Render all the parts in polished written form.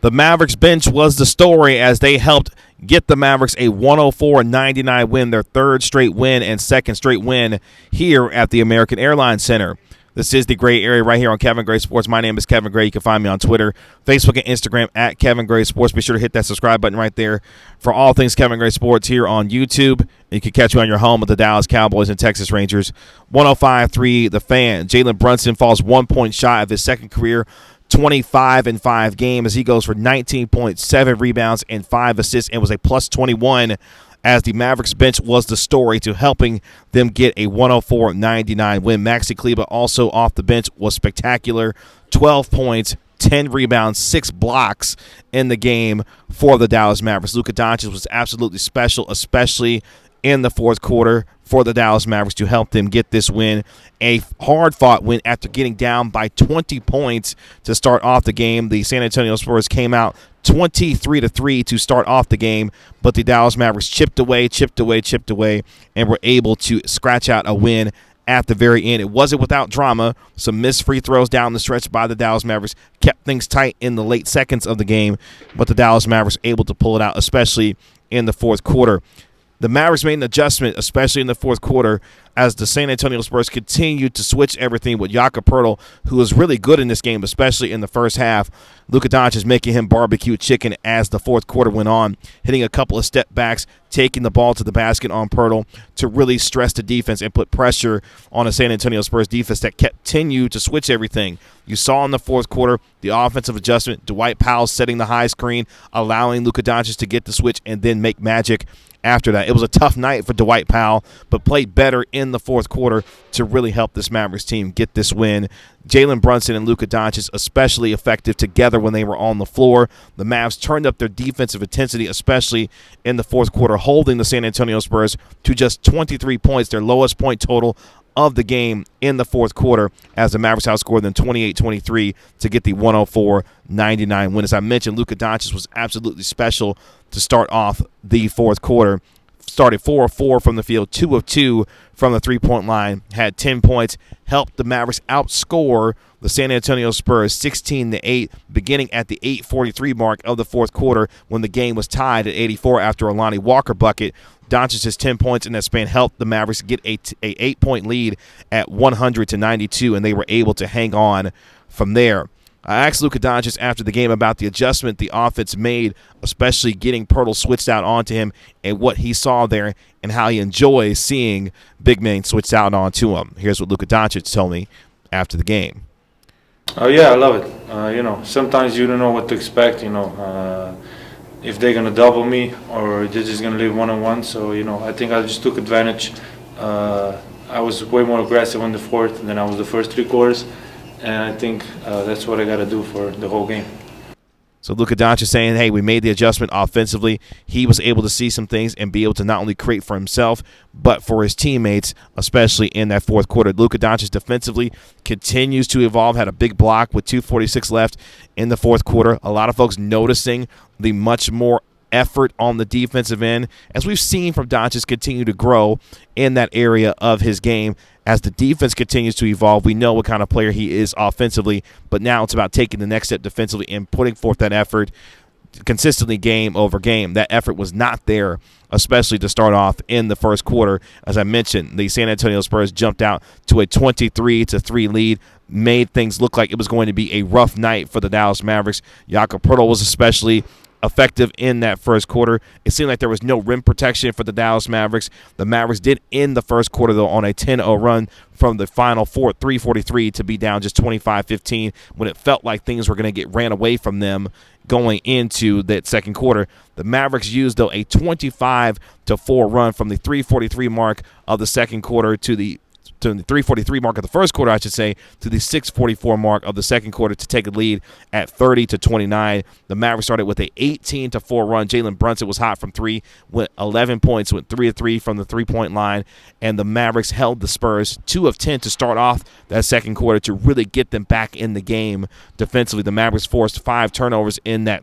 The Mavericks bench was the story as they helped get the Mavericks a 104-99 win, their third straight win and second straight win here at the American Airlines Center. This is the Gray Area right here on Kevin Gray Sports. My name is Kevin Gray. You can find me on Twitter, Facebook, and Instagram at Kevin Gray Sports. Be sure to hit that subscribe button right there for all things Kevin Gray Sports here on YouTube. You can catch me on your home with the Dallas Cowboys and Texas Rangers. 105.3 The Fan. Jalen Brunson falls 1 point shy of his second career 25-5 game as he goes for 19.7 rebounds and 5 assists and was a plus 21 as the Mavericks bench was the story to helping them get a 104-99 win. Maxi also off the bench was spectacular. 12 points, 10 rebounds, 6 blocks in the game for the Dallas Mavericks. Luka Doncic was absolutely special, especially in the fourth quarter for the Dallas Mavericks to help them get this win. A hard-fought win after getting down by 20 points to start off the game. The San Antonio Spurs came out 23-3 to start off the game, but the Dallas Mavericks chipped away, and were able to scratch out a win at the very end. It wasn't without drama. Some missed free throws down the stretch by the Dallas Mavericks kept things tight in the late seconds of the game, but the Dallas Mavericks able to pull it out, especially in the fourth quarter. The Mavericks made an adjustment, especially in the fourth quarter, as the San Antonio Spurs continued to switch everything with Jakob Poeltl, who was really good in this game, especially in the first half. Luka Doncic making him barbecue chicken as the fourth quarter went on, hitting a couple of step backs, taking the ball to the basket on Poeltl to really stress the defense and put pressure on a San Antonio Spurs defense that continued to switch everything. You saw in the fourth quarter the offensive adjustment, Dwight Powell setting the high screen, allowing Luka Doncic to get the switch and then make magic after that. It was a tough night for Dwight Powell, but played better in the fourth quarter to really help this Mavericks team get this win. Jalen Brunson and Luka Doncic especially effective together when they were on the floor. The Mavs turned up their defensive intensity, especially in the fourth quarter, holding the San Antonio Spurs to just 23 points, their lowest point total of the game in the fourth quarter, as the Mavericks outscored them 28-23 to get the 104-99 win. As I mentioned, Luka Doncic was absolutely special to start off the fourth quarter. Started 4 of 4 from the field, 2 of 2 from the three-point line, had 10 points, helped the Mavericks outscore the San Antonio Spurs 16-8, beginning at the 8:43 mark of the fourth quarter when the game was tied at 84 after a Lonnie Walker bucket. Doncic's 10 points in that span helped the Mavericks get a 8-point lead at 100-92, and they were able to hang on from there. I asked Luka Doncic after the game about the adjustment the offense made, especially getting Poeltl switched out onto him and what he saw there and how he enjoys seeing big men switched out onto him. Here's what Luka Doncic told me after the game. Oh, yeah, I love it. Sometimes you don't know what to expect, if they're going to double me or they're just going to leave one-on-one. So, I think I just took advantage. I was way more aggressive on the fourth than I was the first three quarters. And I think that's what I got to do for the whole game. So Luka Doncic saying, hey, we made the adjustment offensively. He was able to see some things and be able to not only create for himself, but for his teammates, especially in that fourth quarter. Luka Doncic defensively continues to evolve, had a big block with 2:46 left in the fourth quarter. A lot of folks noticing the much more effort on the defensive end, as we've seen from Doncic continue to grow in that area of his game. As the defense continues to evolve, we know what kind of player he is offensively, but now it's about taking the next step defensively and putting forth that effort consistently game over game. That effort was not there, especially to start off in the first quarter. As I mentioned, the San Antonio Spurs jumped out to a 23-3 lead, made things look like it was going to be a rough night for the Dallas Mavericks. Jakob Poeltl was especially effective in that first quarter. It seemed like there was no rim protection for the Dallas Mavericks. The Mavericks did end the first quarter, though, on a 10-0 run from the final 3:43 to be down just 25-15 when it felt like things were going to get ran away from them going into that second quarter. The Mavericks used, though, a 25-4 run from the 3:43 mark of the second quarter to the 3:43 mark of the first quarter, to the 6:44 mark of the second quarter to take a lead at 30-29. The Mavericks started with a 18-4 run. Jalen Brunson was hot from three, went 11 points, went 3 of 3 from the three-point line, and the Mavericks held the Spurs 2 of 10 to start off that second quarter to really get them back in the game defensively. The Mavericks forced 5 turnovers in that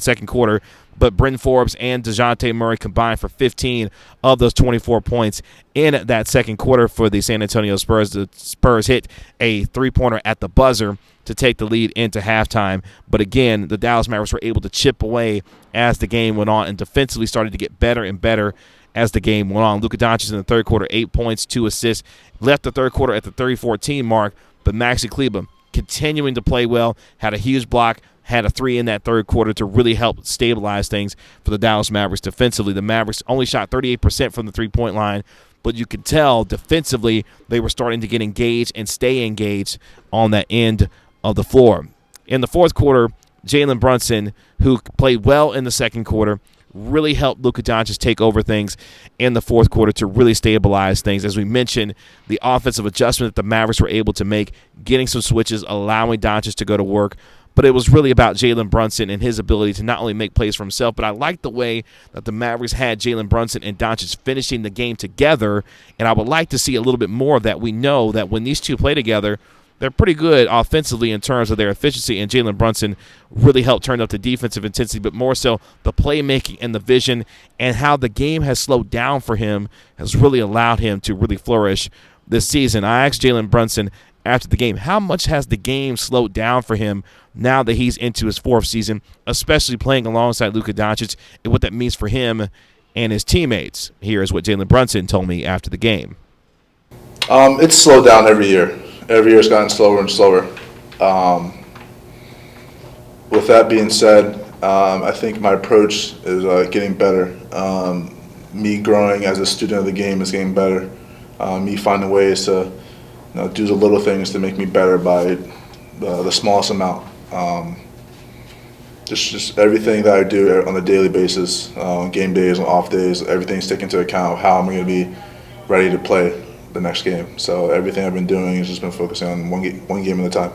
second quarter, but Bryn Forbes and DeJounte Murray combined for 15 of those 24 points in that second quarter for the San Antonio Spurs. The Spurs hit a three-pointer at the buzzer to take the lead into halftime. But again, the Dallas Mavericks were able to chip away as the game went on and defensively started to get better and better as the game went on. Luka Doncic in the third quarter, 8 points, 2 assists, left the third quarter at the 30-14 mark, but Maxi Kleber continuing to play well, had a huge block, had a three in that third quarter to really help stabilize things for the Dallas Mavericks defensively. The Mavericks only shot 38% from the three-point line, but you could tell defensively they were starting to get engaged and stay engaged on that end of the floor. In the fourth quarter, Jalen Brunson, who played well in the second quarter, really helped Luka Doncic take over things in the fourth quarter to really stabilize things. As we mentioned, the offensive adjustment that the Mavericks were able to make, getting some switches, allowing Doncic to go to work. But it was really about Jalen Brunson and his ability to not only make plays for himself, but I like the way that the Mavericks had Jalen Brunson and Doncic finishing the game together, and I would like to see a little bit more of that. We know that when these two play together, they're pretty good offensively in terms of their efficiency, and Jalen Brunson really helped turn up the defensive intensity, but more so the playmaking and the vision and how the game has slowed down for him has really allowed him to really flourish this season. I asked Jalen Brunson after the game, how much has the game slowed down for him now that he's into his fourth season, especially playing alongside Luka Doncic, and what that means for him and his teammates? Here is what Jalen Brunson told me after the game. It's slowed down every year. Every year it's gotten slower and slower. With that being said, I think my approach is getting better. Me growing as a student of the game is getting better. Me finding ways to do the little things to make me better by the smallest amount. Just everything that I do on a daily basis, on game days, on off days, everything's taken into account of how I'm going to be ready to play the next game. So everything I've been doing has just been focusing on one game at a time.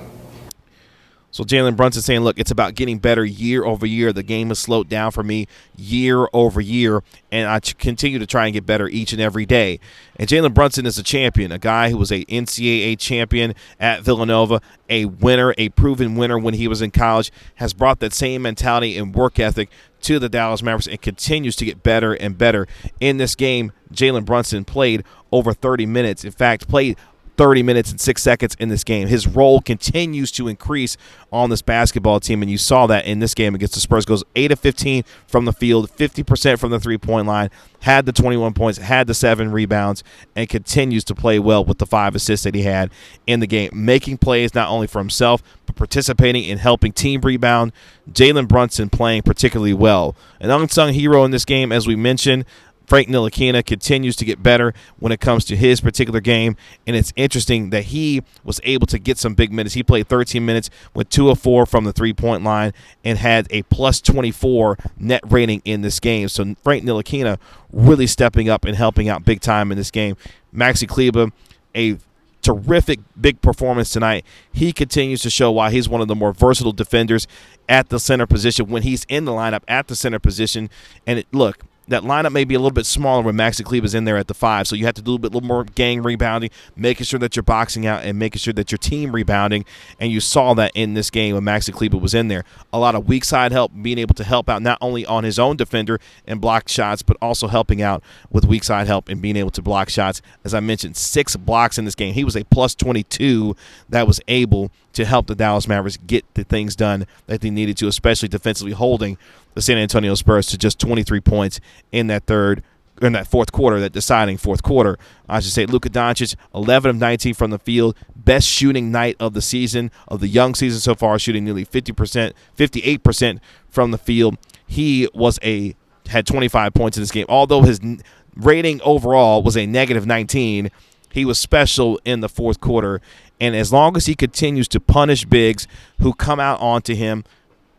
So Jalen Brunson saying, look, it's about getting better year over year. The game has slowed down for me year over year, and I continue to try and get better each and every day. And Jalen Brunson is a champion, a guy who was a NCAA champion at Villanova, a winner, a proven winner when he was in college, has brought that same mentality and work ethic to the Dallas Mavericks and continues to get better and better. In this game, Jalen Brunson played over 30 minutes. In fact, played 30 minutes and 6 seconds in this game. His role continues to increase on this basketball team, and you saw that in this game against the Spurs. Goes 8 of 15 from the field, 50% from the three-point line, had the 21 points, had the 7 rebounds, and continues to play well with the 5 assists that he had in the game, making plays not only for himself, but participating in helping team rebound. Jalen Brunson playing particularly well. An unsung hero in this game, as we mentioned, Frank Ntilikina continues to get better when it comes to his particular game, and it's interesting that he was able to get some big minutes. He played 13 minutes with 2 of 4 from the three-point line and had a plus 24 net rating in this game. So Frank Ntilikina really stepping up and helping out big time in this game. Maxi Kleber, a terrific big performance tonight. He continues to show why he's one of the more versatile defenders at the center position when he's in the lineup at the center position. And look, that lineup may be a little bit smaller when Maxi Kleber's in there at the 5, so you have to do a little more gang rebounding, making sure that you're boxing out and making sure that your team rebounding, and you saw that in this game when Maxi Kleber was in there. A lot of weak side help, being able to help out not only on his own defender and block shots, but also helping out with weak side help and being able to block shots. As I mentioned, 6 blocks in this game. He was a plus 22 that was able to help the Dallas Mavericks get the things done that they needed to, especially defensively holding the San Antonio Spurs to just 23 points in that fourth quarter, that deciding fourth quarter. I should say Luka Doncic, 11 of 19 from the field, best shooting night of the season, of the young season so far, shooting nearly 58% from the field. He had 25 points in this game. Although his rating overall was a negative 19, he was special in the fourth quarter. And as long as he continues to punish bigs who come out onto him,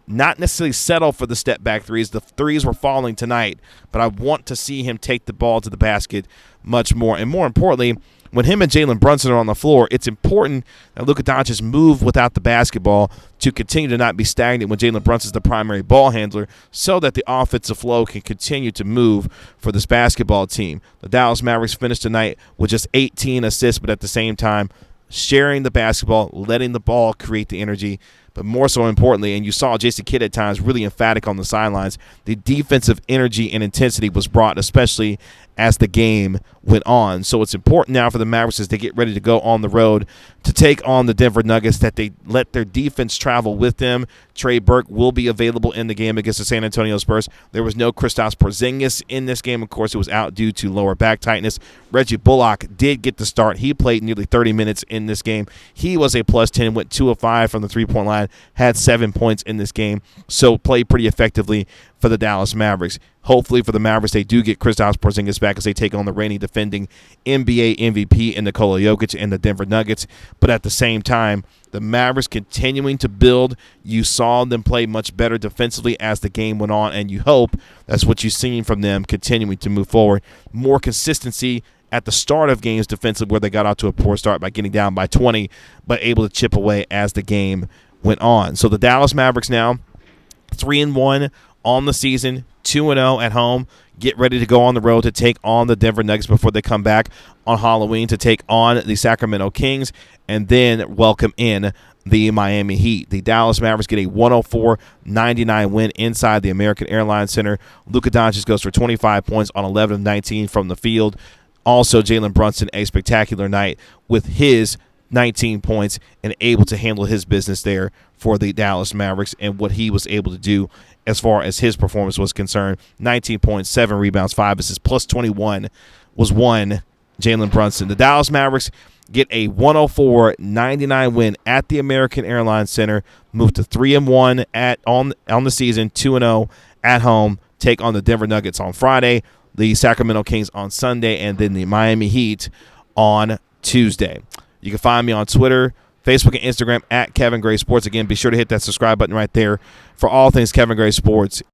not necessarily settle for the step-back threes. The threes were falling tonight, but I want to see him take the ball to the basket much more. And more importantly, when him and Jalen Brunson are on the floor, it's important that Luka Doncic move without the basketball to continue to not be stagnant when Jalen Brunson is the primary ball handler, so that the offensive flow can continue to move for this basketball team. The Dallas Mavericks finished tonight with just 18 assists, but at the same time, sharing the basketball, letting the ball create the energy. but more so importantly, and you saw Jason Kidd at times really emphatic on the sidelines, the defensive energy and intensity was brought, especially as the game went on. So it's important now for the Mavericks as they get ready to go on the road to take on the Denver Nuggets that they let their defense travel with them. Trey Burke will be available in the game against the San Antonio Spurs. There was no Kristaps Porzingis in this game. Of course, it was out due to lower back tightness. Reggie Bullock did get the start. He played nearly 30 minutes in this game. He was a plus 10, went 2 of 5 from the three-point line, had 7 points in this game, so played pretty effectively for the Dallas Mavericks. Hopefully for the Mavericks, they do get Kristaps Porzingis back as they take on the reigning defending NBA MVP in Nikola Jokic and the Denver Nuggets. But at the same time, the Mavericks continuing to build. You saw them play much better defensively as the game went on, and you hope that's what you've seen from them continuing to move forward. More consistency at the start of games defensively where they got out to a poor start by getting down by 20, but able to chip away as the game went on. So the Dallas Mavericks now 3-1 on the season, 2-0 at home. Get ready to go on the road to take on the Denver Nuggets before they come back on Halloween to take on the Sacramento Kings and then welcome in the Miami Heat. The Dallas Mavericks get a 104-99 win inside the American Airlines Center. Luka Doncic goes for 25 points on 11 of 19 from the field. Also, Jalen Brunson, a spectacular night with his 19 points and able to handle his business there for the Dallas Mavericks and what he was able to do as far as his performance was concerned. 19 points, 7 rebounds, 5 assists, plus 21 was one Jalen Brunson. The Dallas Mavericks get a 104-99 win at the American Airlines Center, move to 3-1 on the season, 2-0 at home, take on the Denver Nuggets on Friday, the Sacramento Kings on Sunday, and then the Miami Heat on Tuesday. You can find me on Twitter, Facebook, and Instagram at Kevin Gray Sports. Again, be sure to hit that subscribe button right there for all things Kevin Gray Sports